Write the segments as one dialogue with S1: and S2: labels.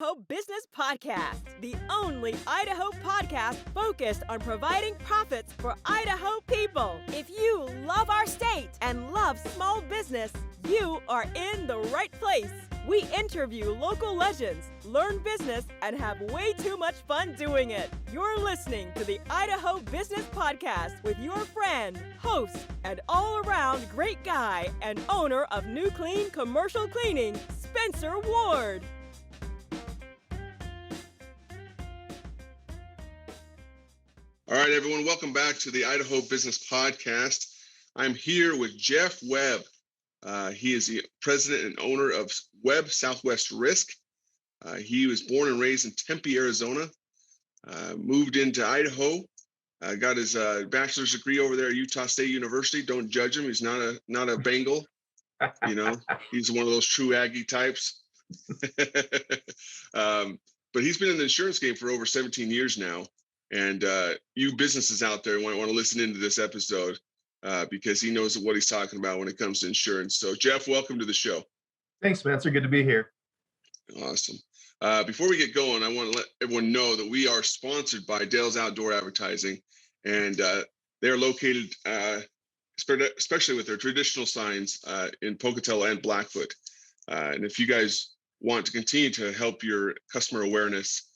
S1: Idaho Business Podcast, the only Idaho podcast focused on providing profits for Idaho people. If you love our state and love small business, you are in the right place. We interview local legends, learn business, and have way too much fun doing it. You're listening to the Idaho Business Podcast with your friend, host, and all-around great guy and owner of New Clean Commercial Cleaning, Spencer Ward.
S2: All right, everyone, welcome back to the Idaho Business Podcast. I'm here with Jeff Webb. He is the president and owner of Webb Southwest Risk. He was born and raised in Tempe, Arizona, moved into Idaho, got his bachelor's degree over there at Utah State University. Don't judge him. He's not a Bengal. You know, he's one of those true Aggie types. But he's been in the insurance game for over 17 years now. And you businesses out there want to listen into this episode because he knows what he's talking about when it comes to insurance. So, Jeff, welcome to the show.
S3: Thanks, Spencer. Good to be here.
S2: Awesome. Before we get going, I want to let everyone know that we are sponsored by Dale's Outdoor Advertising, and they're located, especially with their traditional signs in Pocatello and Blackfoot. And if you guys want to continue to help your customer awareness,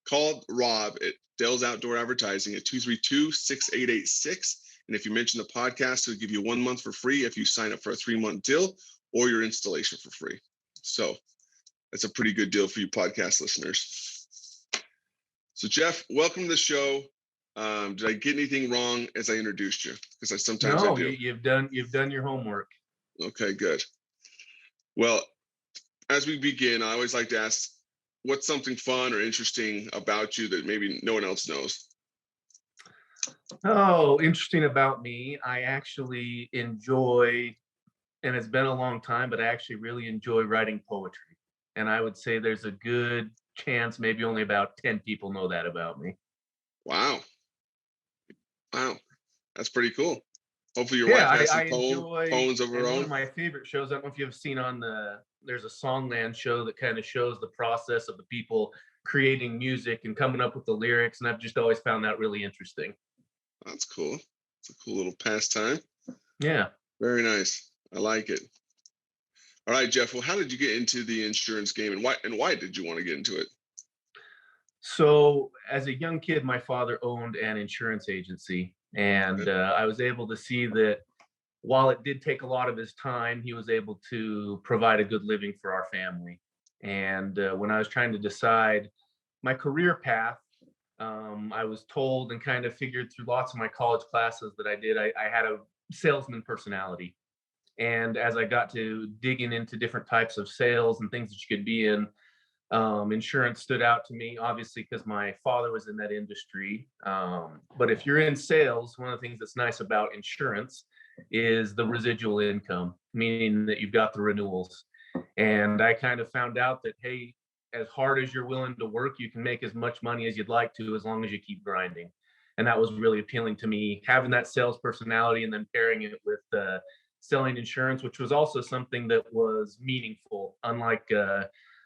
S2: call Rob at Dale's Outdoor Advertising at 232-6886. And if you mention the podcast, he'll give you 1 month for free if you sign up for a 3-month deal or your installation for free. So that's a pretty good deal for you podcast listeners. So Jeff, welcome to the show. Did I get anything wrong as I introduced you? Because I sometimes
S3: I
S2: do.
S3: You've done your homework.
S2: Okay, good. Well, as we begin, I always like to ask, what's something fun or interesting about you that maybe no one else knows?
S3: Oh, interesting about me. I actually enjoy, and it's been a long time, but I actually really enjoy writing poetry. And I would say there's a good chance maybe only about 10 people know that about me.
S2: Wow. That's pretty cool. Hopefully your wife has some poems of her own.
S3: One of my favorite shows, I don't know if you've seen there's a Songland show that kind of shows the process of the people creating music and coming up with the lyrics. And I've just always found that really interesting.
S2: That's cool. It's a cool little pastime.
S3: Yeah.
S2: Very nice. I like it. All right, Jeff. Well, how did you get into the insurance game, and why did you want to get into it?
S3: So as a young kid, my father owned an insurance agency, and I was able to see that while it did take a lot of his time, he was able to provide a good living for our family. And when I was trying to decide my career path, I was told and kind of figured through lots of my college classes that I did, I had a salesman personality. And as I got to digging into different types of sales and things that you could be in, insurance stood out to me, obviously, because my father was in that industry. But if you're in sales, one of the things that's nice about insurance is the residual income, meaning that you've got the renewals. And I kind of found out that, hey, as hard as you're willing to work, you can make as much money as you'd like to, as long as you keep grinding. And that was really appealing to me, having that sales personality and then pairing it with selling insurance, which was also something that was meaningful, unlike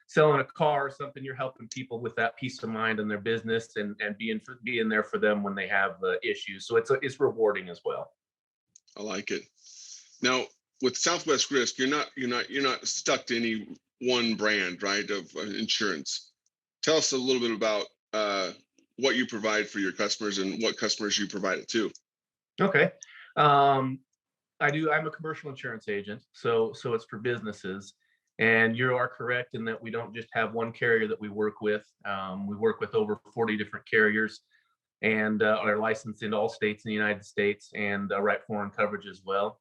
S3: selling a car, something you're helping people with that peace of mind in their business and being there for them when they have issues. So it's rewarding as well.
S2: I like it. Now, with Southwest Risk, you're not stuck to any one brand, right, of insurance. Tell us a little bit about what you provide for your customers and what customers you provide it to.
S3: Okay. I'm a commercial insurance agent, so it's for businesses. And you are correct in that we don't just have one carrier that we work with. We work with over 40 different carriers, and are licensed in all states in the United States, and write foreign coverage as well.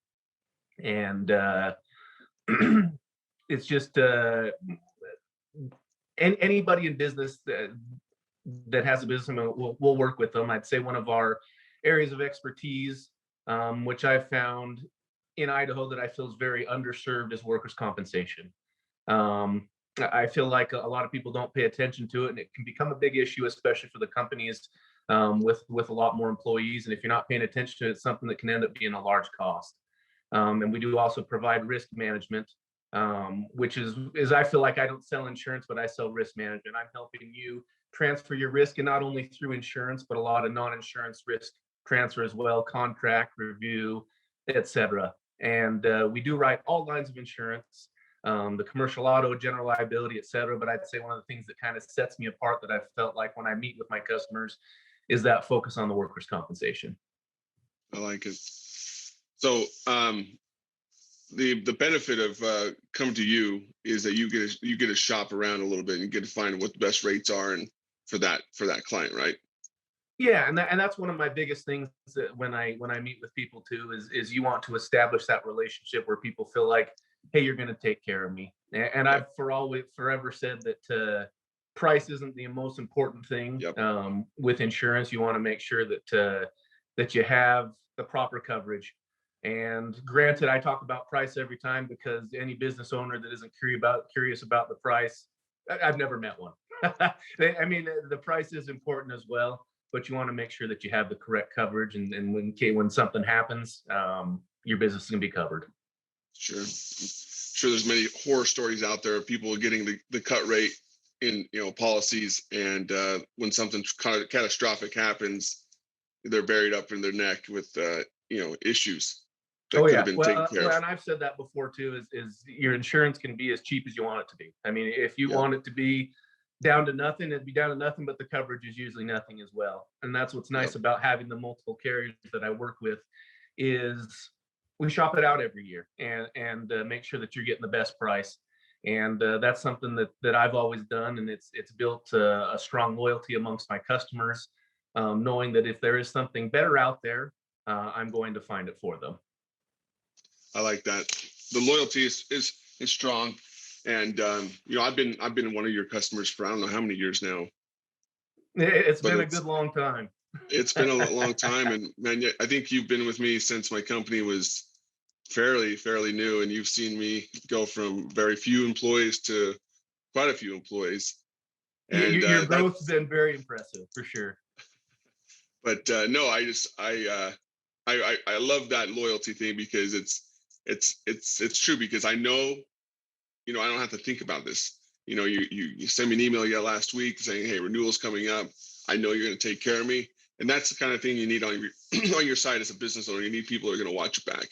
S3: And it's just anybody in business that has a business, we'll work with them. I'd say one of our areas of expertise, which I've found in Idaho that I feel is very underserved, is workers' compensation. I feel like a lot of people don't pay attention to it, and it can become a big issue, especially for the companies with a lot more employees. And if you're not paying attention to it, it's something that can end up being a large cost. And we do also provide risk management which is I feel like I don't sell insurance, but I sell risk management. I'm helping you transfer your risk, and not only through insurance, but a lot of non-insurance risk transfer as well, contract review, etc. And we do write all lines of insurance, the commercial auto, general liability, etc. But I'd say one of the things that kind of sets me apart that I felt like when I meet with my customers is that focus on the workers' compensation.
S2: I like it. So the benefit of coming to you is that you get to shop around a little bit and get to find what the best rates are and for that client, right?
S3: Yeah, and that's one of my biggest things that when I meet with people too is you want to establish that relationship where people feel like, hey, you're going to take care of me. And I've forever said that price isn't the most important thing.
S2: Yep.
S3: With insurance. You want to make sure that you have the proper coverage. And granted, I talk about price every time because any business owner that isn't curious about the price, I've never met one. I mean, the price is important as well, but you want to make sure that you have the correct coverage, and when something happens, your business is going to be covered.
S2: Sure, there's many horror stories out there of people getting the cut rate in policies, and when something kind of catastrophic happens, they're buried up in their neck with issues that could have been taken care of.
S3: And I've said that before too. Is your insurance can be as cheap as you want it to be. I mean, if you want it to be down to nothing, it'd be down to nothing, but the coverage is usually nothing as well. And that's what's nice about having the multiple carriers that I work with is we shop it out every year and make sure that you're getting the best price. And that's something that I've always done, and it's built a strong loyalty amongst my customers, knowing that if there is something better out there, I'm going to find it for them.
S2: I like that. The loyalty is strong, and I've been one of your customers for I don't know how many years now.
S3: It's been a good long time.
S2: It's been a long time, and man, I think you've been with me since my company was fairly new, and you've seen me go from very few employees to quite a few employees. And
S3: your growth's been very impressive for sure.
S2: But no, I love that loyalty thing because it's true, because I know, I don't have to think about this. You send me an email last week saying, hey, renewal's coming up. I know you're going to take care of me. And that's the kind of thing you need on your side as a business owner. You need people who are going to watch your back.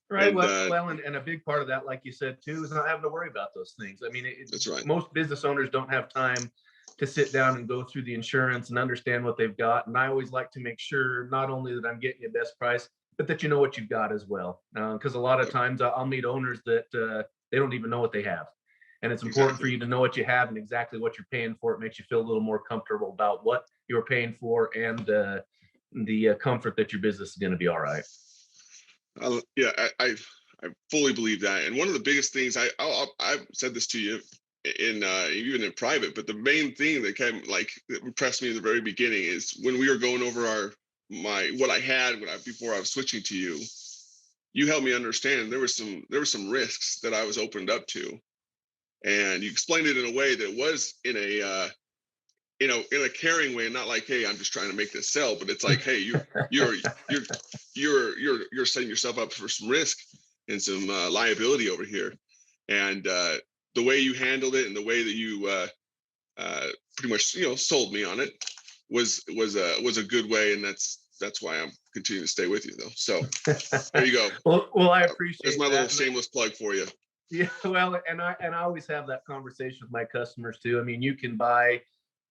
S3: Right. And, and a big part of that, like you said, too, is not having to worry about those things. I mean,
S2: that's right.
S3: Most business owners don't have time to sit down and go through the insurance and understand what they've got. And I always like to make sure not only that I'm getting you best price, but that you know what you've got as well. Because a lot of times I'll meet owners that they don't even know what they have. And it's important for you to know what you have and exactly what you're paying for. It makes you feel a little more comfortable about what you're paying for and the comfort that your business is going to be all right.
S2: Yeah, I fully believe that. And one of the biggest things I've said this to you in even in private, but the main thing that that impressed me in the very beginning is when we were going over what I had before I was switching to you. You helped me understand there were some risks that I was opened up to, and you explained it in a way that was in a caring way, and not like, hey, I'm just trying to make this sell, but it's like, hey, you're setting yourself up for some risk and some liability over here, and the way you handled it and the way that you pretty much sold me on it was a good way, and that's why I'm continuing to stay with you, though. So there you go.
S3: well, I appreciate.
S2: There's my little shameless plug for you.
S3: Yeah, well, and I always have that conversation with my customers too. I mean, you can buy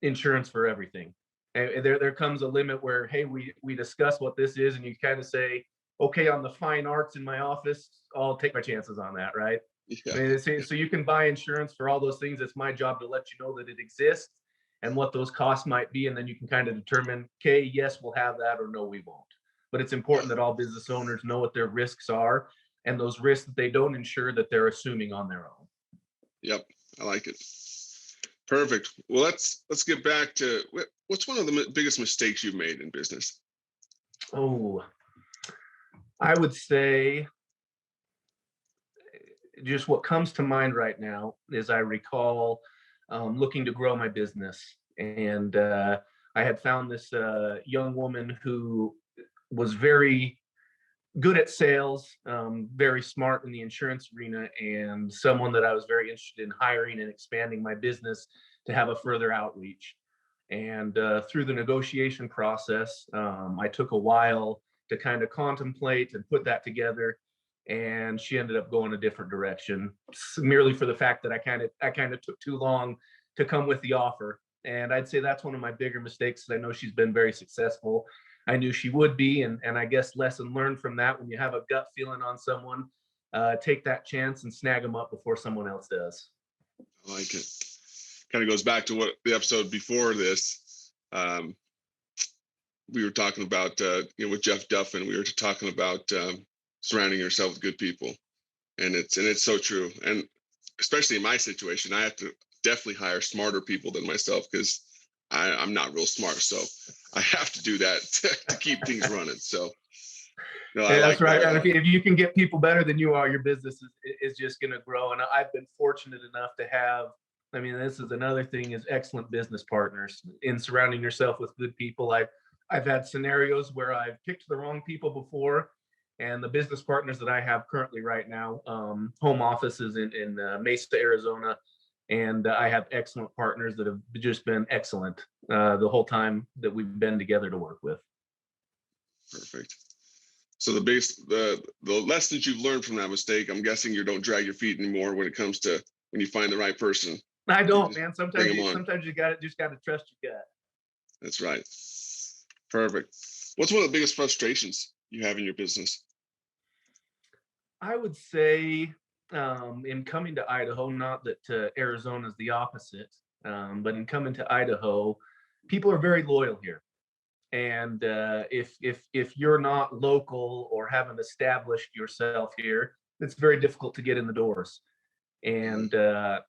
S3: insurance for everything. And there comes a limit where, hey, we discuss what this is, and you kind of say, okay, on the fine arts in my office, I'll take my chances on that, right? Yeah. I mean, so you can buy insurance for all those things. It's my job to let you know that it exists and what those costs might be, and then you can kind of determine, okay, yes, we'll have that, or no, we won't. But it's important that all business owners know what their risks are, and those risks that they don't insure that they're assuming on their own.
S2: Yep, I like it. Perfect. Well, let's get back to what's one of the biggest mistakes you've made in business?
S3: Oh, I would say just what comes to mind right now is I recall looking to grow my business, and I had found this young woman who was very good at sales, very smart in the insurance arena, and someone that I was very interested in hiring and expanding my business to have a further outreach. And through the negotiation process, I took a while to kind of contemplate and put that together. And she ended up going a different direction, merely for the fact that I kind of took too long to come with the offer. And I'd say that's one of my bigger mistakes. I know she's been very successful. I knew she would be, and I guess lesson learned from that: when you have a gut feeling on someone, take that chance and snag them up before someone else does.
S2: I like it. Kind of goes back to what the episode before this. We were talking about, with Jeff Duffin, we were talking about surrounding yourself with good people, and it's so true. And especially in my situation, I have to definitely hire smarter people than myself, because I'm not real smart. So I have to do that to keep things running. So
S3: yeah, that's right. And if you can get people better than you are, your business is just going to grow. And I've been fortunate enough to have, I mean, this is another thing, is excellent business partners. In surrounding yourself with good people, I've had scenarios where I've picked the wrong people before, and the business partners that I have currently right now, home offices in Mesa, Arizona, and I have excellent partners that have just been excellent the whole time that we've been together to work with.
S2: Perfect. So the lessons you've learned from that mistake, I'm guessing you don't drag your feet anymore when it comes to when you find the right person.
S3: I don't, man. Sometimes you just got to trust your gut.
S2: That's right. Perfect. What's one of the biggest frustrations you have in your business?
S3: I would say in coming to Idaho, not that Arizona is the opposite, but in coming to Idaho, people are very loyal here. And if you're not local or haven't established yourself here, it's very difficult to get in the doors. And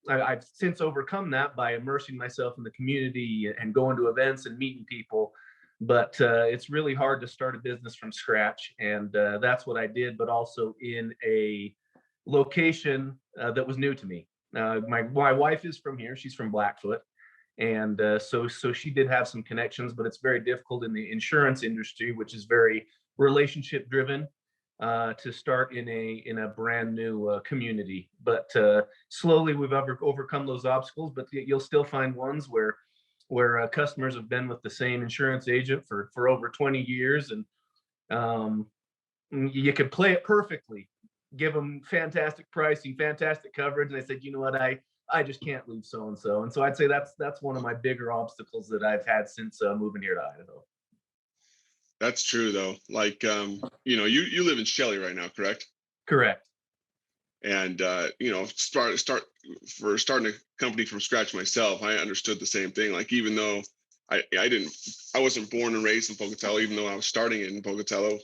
S3: I've since overcome that by immersing myself in the community and going to events and meeting people. But it's really hard to start a business from scratch. And that's what I did, but also in a location that was new to me. My wife is from here. She's from Blackfoot. And so she did have some connections, but it's very difficult in the insurance industry, which is very relationship driven, to start in a brand new community. But slowly we've overcome those obstacles, but you'll still find ones where customers have been with the same insurance agent for over 20 years, and you can play it perfectly, give them fantastic pricing, fantastic coverage, and they said, you know what, I just can't leave so and so. And so I'd say that's one of my bigger obstacles that I've had since moving here to Idaho.
S2: That's true, though. Like, you live in Shelley right now, correct?
S3: Correct.
S2: And starting a company from scratch myself, I understood the same thing. Like, even though I wasn't born and raised in Pocatello, even though I was starting it in Pocatello,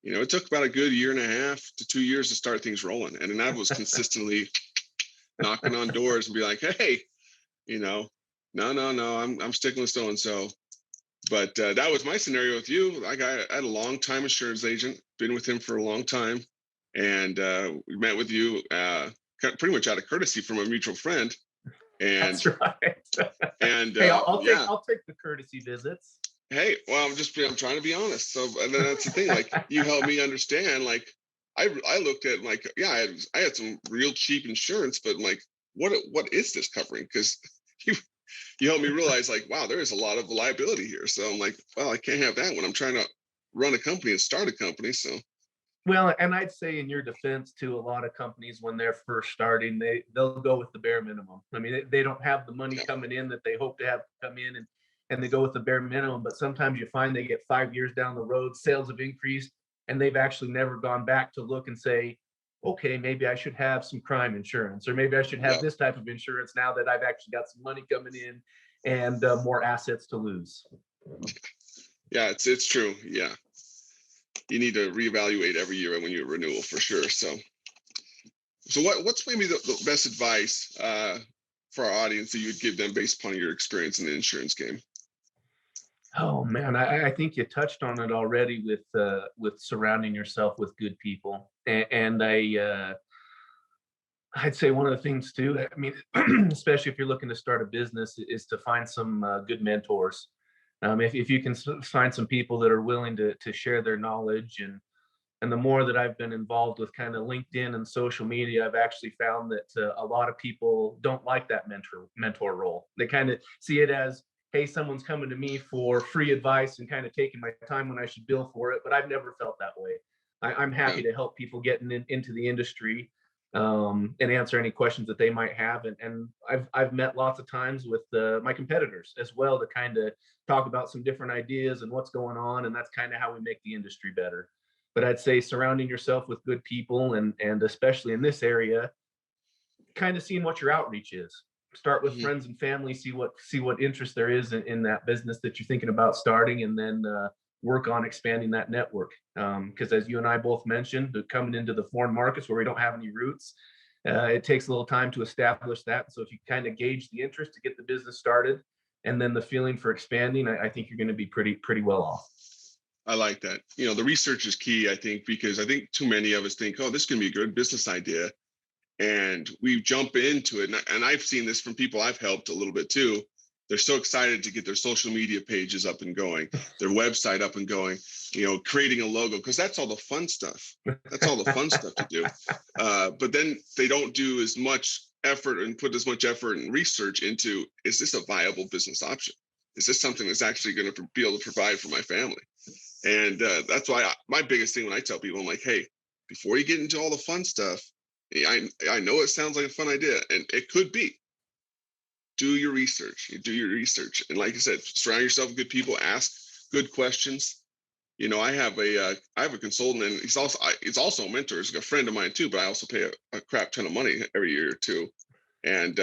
S2: it took about a good 1.5 to 2 years to start things rolling. And then I was consistently knocking on doors and be like, hey, no, I'm sticking with so and so. But that was my scenario with you. Like, I had a long time insurance agent, been with him for a long time. And we met with you pretty much out of courtesy from a mutual friend. And
S3: that's right.
S2: And
S3: hey, I'll take the courtesy visits.
S2: Hey, well, I'm trying to be honest. So, and then that's the thing. Like, you helped me understand. Like, I looked at, like, yeah, I had some real cheap insurance, but like, what is this covering? Because you helped me realize, like, wow, there is a lot of liability here. So I'm like, well, I can't have that when I'm trying to run a company and start a company. So.
S3: Well, and I'd say in your defense too, a lot of companies, when they're first starting, they'll go with the bare minimum. I mean, they don't have the money coming in that they hope to have come in, and they go with the bare minimum. But sometimes you find they get 5 years down the road, sales have increased, and they've actually never gone back to look and say, okay, maybe I should have some crime insurance, or maybe I should have this type of insurance now that I've actually got some money coming in and more assets to lose.
S2: Yeah, it's true. Yeah. You need to reevaluate every year when you renewal, for sure. So what's maybe the best advice for our audience that you would give them based upon your experience in the insurance game?
S3: Oh man, I think you touched on it already with surrounding yourself with good people, and I'd say one of the things too, I mean, especially if you're looking to start a business, is to find some good mentors. If you can find some people that are willing to share their knowledge And the more that I've been involved with kind of LinkedIn and social media, I've actually found that a lot of people don't like that mentor role. They kind of see it as, hey, someone's coming to me for free advice and kind of taking my time when I should bill for it. But I've never felt that way. I'm happy to help people get into the industry, and answer any questions that they might have. And I've met lots of times with my competitors as well to kind of talk about some different ideas and what's going on. And that's kind of how we make the industry better. But I'd say surrounding yourself with good people, and especially in this area, kind of seeing what your outreach is. Start with friends and family, see what interest there is in that business that you're thinking about starting, and then work on expanding that network. Because as you and I both mentioned, coming into the foreign markets where we don't have any roots, it takes a little time to establish that. So if you kind of gauge the interest to get the business started, and then the feeling for expanding, I think you're going to be pretty well off.
S2: I like that. The research is key, I think, because I think too many of us think, oh, this can be a good business idea. And we jump into it. And I've seen this from people I've helped a little bit too. They're so excited to get their social media pages up and going, their website up and going, creating a logo, because that's all the fun stuff. That's all the fun stuff to do. But then they don't do as much effort and put as much effort and research into, is this a viable business option? Is this something that's actually going to be able to provide for my family? And that's why my biggest thing when I tell people, I'm like, hey, before you get into all the fun stuff, I know it sounds like a fun idea, and it could be. Do your research. And like I said, surround yourself with good people. Ask good questions. I have a consultant, and he's also a mentor. He's a friend of mine too. But I also pay a crap ton of money every year too. And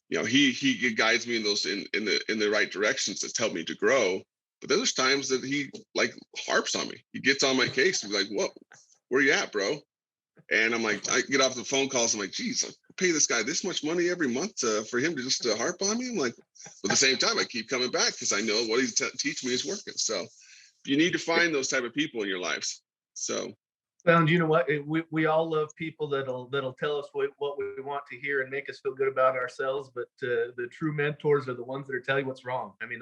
S2: he guides me in the right directions that's helped me to grow. But there's times that he harps on me. He gets on my case and be like, "What? Where you at, bro?" And I'm like, I get off the phone calls. I'm like, geez, I pay this guy this much money every month for him to just harp on me. I'm like, but at the same time, I keep coming back because I know what he's teaching me is working. So you need to find those type of people in your lives. So.
S3: Well, and you know what? We all love people that'll tell us what we want to hear and make us feel good about ourselves. But the true mentors are the ones that are telling you what's wrong. I mean,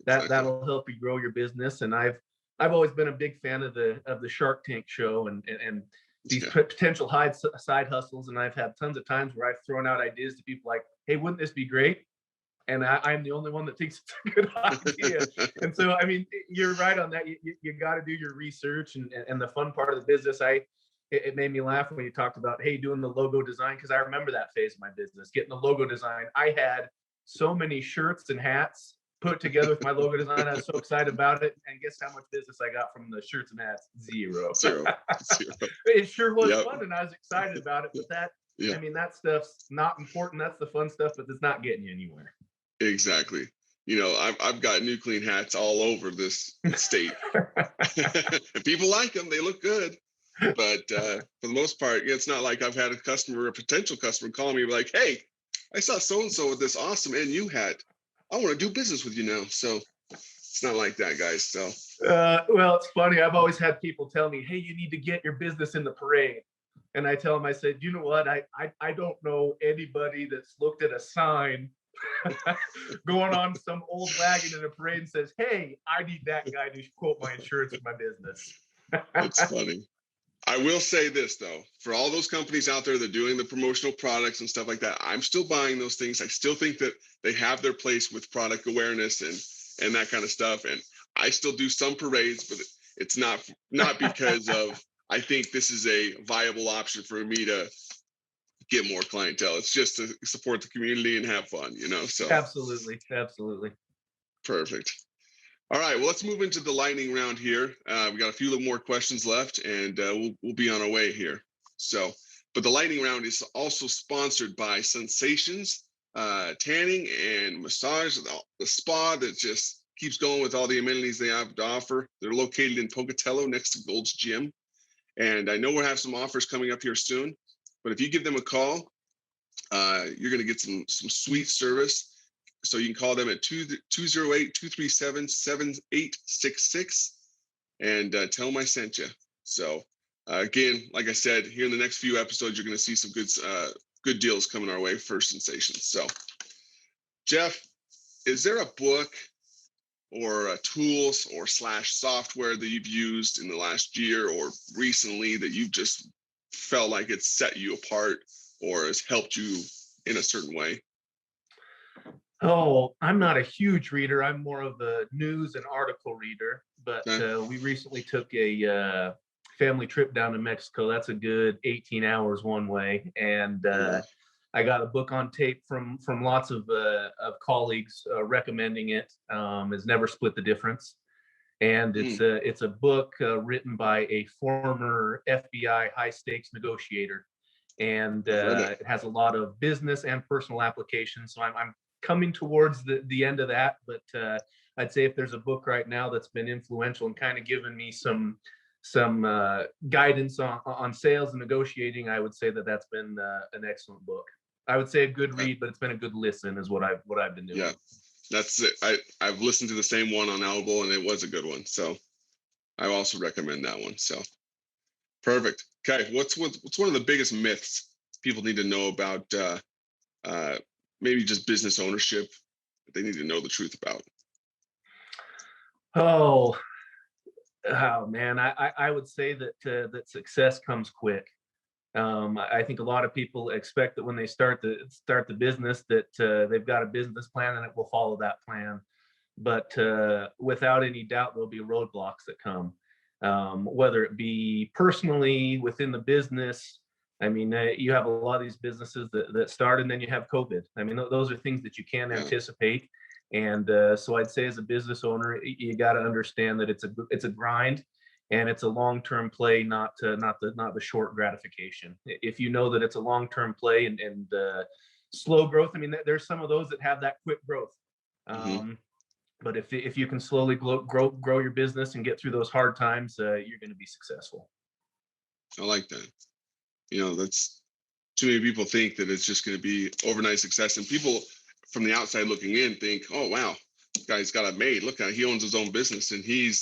S3: that'll help you grow your business. And I've always been a big fan of the Shark Tank show and these potential side hustles. And I've had tons of times where I've thrown out ideas to people like, hey, wouldn't this be great? And I'm the only one that thinks it's a good idea. And so, I mean, you're right on that. You got to do your research, and the fun part of the business. It made me laugh when you talked about, hey, doing the logo design, because I remember that phase of my business, getting the logo design. I had so many shirts and hats put together with my logo design. I was so excited about it. And guess how much business I got from the shirts and hats? Zero. It sure was fun, and I was excited about it. But I mean, that stuff's not important. That's the fun stuff, but it's not getting you anywhere.
S2: Exactly. I've got New Clean hats all over this state. And people like them. They look good. But for the most part, it's not like I've had a potential customer call me like, hey, I saw so-and-so with this awesome NU hat. I want to do business with you now. So it's not like that, guys. So.
S3: Well, it's funny. I've always had people tell me, hey, you need to get your business in the parade. And I tell them, I said, you know what? I don't know anybody that's looked at a sign going on some old wagon in a parade and says, hey, I need that guy to quote my insurance for my business.
S2: It's funny. I will say this, though, for all those companies out there that are doing the promotional products and stuff like that, I'm still buying those things. I still think that they have their place with product awareness and that kind of stuff. And I still do some parades, but it's not because of, I think this is a viable option for me to get more clientele. It's just to support the community and have fun, so.
S3: Absolutely.
S2: Perfect. All right, well, let's move into the lightning round here. We got a few more questions left, and we'll be on our way here. So, but the lightning round is also sponsored by Sensations Tanning and Massage, the spa that just keeps going with all the amenities they have to offer. They're located in Pocatello next to Gold's Gym. And I know we'll have some offers coming up here soon. But if you give them a call, you're going to get some sweet service. So you can call them at 208-237-7866 and tell them I sent you. So again, like I said, here in the next few episodes, you're going to see some good deals coming our way for Sensations. So Jeff, is there a book or tools or slash software that you've used in the last year or recently that you've just felt like it's set you apart or has helped you in a certain way?
S3: Oh, I'm not a huge reader. I'm more of a news and article reader. But we recently took a family trip down to Mexico. That's a good 18 hours one way, and I got a book on tape from lots of colleagues recommending it. Has Never Split the Difference, and it's a book written by a former FBI high stakes negotiator, and it has a lot of business and personal applications. So I'm coming towards the end of that, but I'd say if there's a book right now that's been influential and kind of given me some guidance on sales and negotiating, I would say that's been an excellent book. I would say a good read, but it's been a good listen is what I've been doing.
S2: Yeah, that's it. I've listened to the same one on Audible, and it was a good one. So I also recommend that one. So perfect. Okay, what's one of the biggest myths people need to know about maybe just business ownership that they need to know the truth about?
S3: Oh man, I would say that success comes quick. I think a lot of people expect that when they start the business that they've got a business plan and it will follow that plan. But without any doubt, there'll be roadblocks that come, whether it be personally within the business. I mean, you have a lot of these businesses that start and then you have COVID. I mean, those are things that you can't anticipate. And so I'd say as a business owner, you got to understand that it's a grind and it's a long-term play, not the short gratification. If you know that it's a long-term play and slow growth, I mean, there's some of those that have that quick growth. But if you can slowly grow your business and get through those hard times, you're going to be successful.
S2: I like that. That's too many people think that it's just going to be overnight success, and people from the outside looking in think, oh wow, this guy's got it made. Look how he owns his own business and he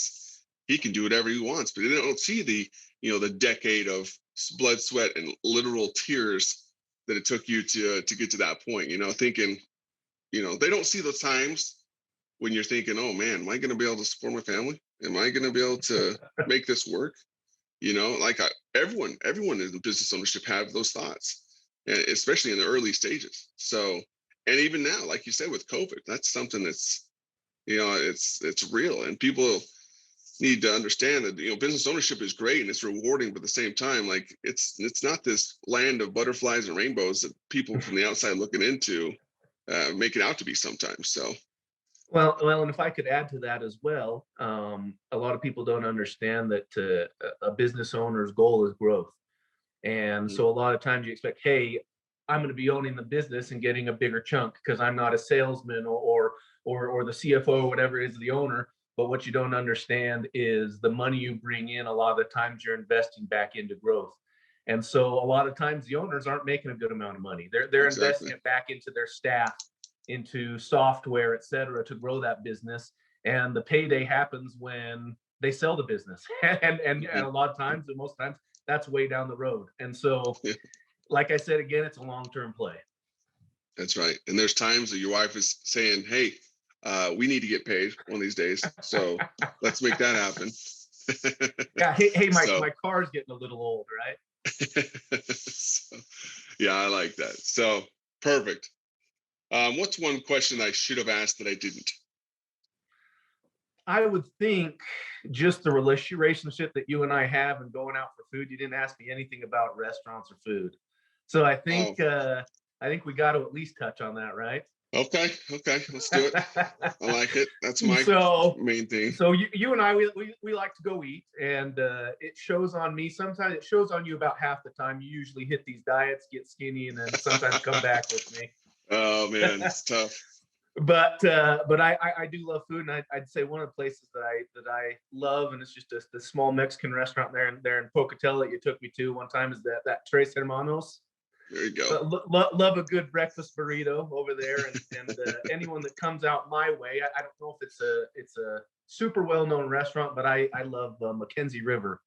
S2: can do whatever he wants. But they don't see the decade of blood, sweat, and literal tears that it took you to get to that point. Thinking, they don't see those times when you're thinking, oh man, am I going to be able to support my family? Am I going to be able to make this work? Everyone in business ownership have those thoughts, and especially in the early stages. So, and even now, like you said, with COVID, that's something that's, it's real, and people need to understand that, business ownership is great and it's rewarding, but at the same time, like it's not this land of butterflies and rainbows that people from the outside looking into make it out to be sometimes. So.
S3: Well, and if I could add to that as well, a lot of people don't understand that a business owner's goal is growth. And so a lot of times you expect, hey, I'm going to be owning the business and getting a bigger chunk because I'm not a salesman or the CFO or whatever is the owner. But what you don't understand is the money you bring in, a lot of the times you're investing back into growth. And so a lot of times the owners aren't making a good amount of money. They're investing it back into their staff, into software, et cetera, to grow that business. And the payday happens when they sell the business. and a lot of times, and most times, that's way down the road. And so, like I said, again, it's a long-term play.
S2: That's right. And there's times that your wife is saying, hey, we need to get paid one of these days. So let's make that happen.
S3: Yeah. Hey, my car's getting a little old, right?
S2: So, yeah, I like that. So perfect. What's one question I should have asked that I didn't?
S3: I would think just the relationship that you and I have and going out for food. You didn't ask me anything about restaurants or food. So I think we got to at least touch on that, right?
S2: Okay, let's do it. I like it. That's my main thing.
S3: So you and I, we like to go eat, and it shows on me. Sometimes it shows on you about half the time. You usually hit these diets, get skinny, and then sometimes come back with me.
S2: Oh man, it's tough.
S3: But I do love food, and I'd say one of the places that I love, and it's just the small Mexican restaurant there in Pocatello that you took me to one time, is that Tres Hermanos.
S2: There you go.
S3: Love a good breakfast burrito over there, and anyone that comes out my way, I don't know if it's a super well-known restaurant, but I love Mackenzie River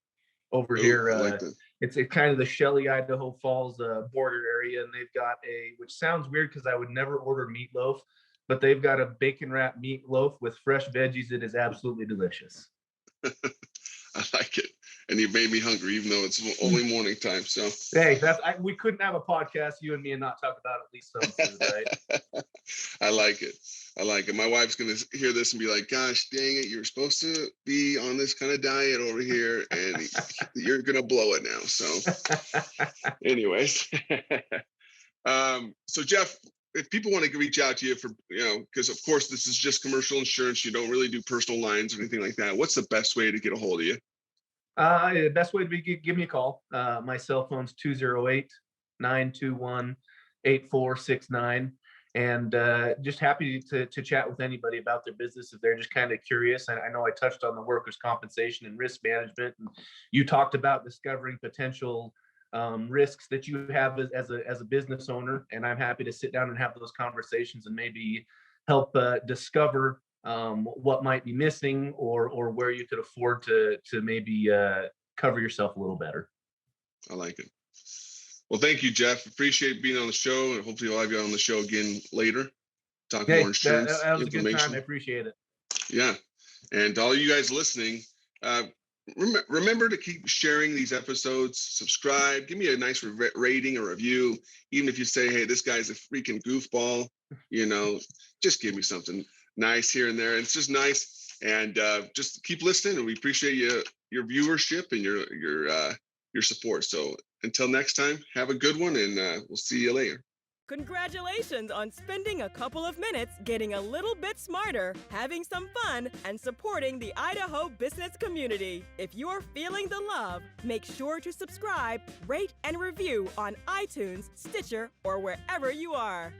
S3: over here. Like it's kind of the Shelley, Idaho Falls border area, and they've got which sounds weird because I would never order meatloaf, but they've got a bacon wrapped meatloaf with fresh veggies. It is absolutely delicious.
S2: I like it. And you made me hungry, even though it's only morning time. So
S3: hey, we couldn't have a podcast, you and me, and not talk about at least some food, right?
S2: I like it. I like it. My wife's gonna hear this and be like, "Gosh, dang it! You're supposed to be on this kind of diet over here, and you're gonna blow it now." So, anyways, so Jeff, if people want to reach out to you for, because of course this is just commercial insurance, you don't really do personal lines or anything like that. What's the best way to get a hold of you?
S3: The best way to be, give me a call. My cell phone's 208-921-8469. And just happy to chat with anybody about their business if they're just kind of curious. I know I touched on the workers' compensation and risk management, and you talked about discovering potential risks that you have as a business owner. And I'm happy to sit down and have those conversations and maybe help discover what might be missing, or where you could afford to maybe cover yourself a little better.
S2: I like it. Well, thank you, Jeff. Appreciate being on the show, and hopefully we'll have you on the show again later. Talk more insurance
S3: that was
S2: information.
S3: A good time. I appreciate it.
S2: Yeah. And to all you guys listening, remember to keep sharing these episodes, subscribe, give me a nice rating or review. Even if you say, hey, this guy's a freaking goofball, just give me something nice here and there. It's just nice. And just keep listening, and we appreciate your viewership and your support. So until next time, have a good one, and we'll see you later.
S1: Congratulations on spending a couple of minutes getting a little bit smarter, having some fun, and supporting the Idaho business community. If you're feeling the love, make sure to subscribe, rate, and review on iTunes, Stitcher, or wherever you are.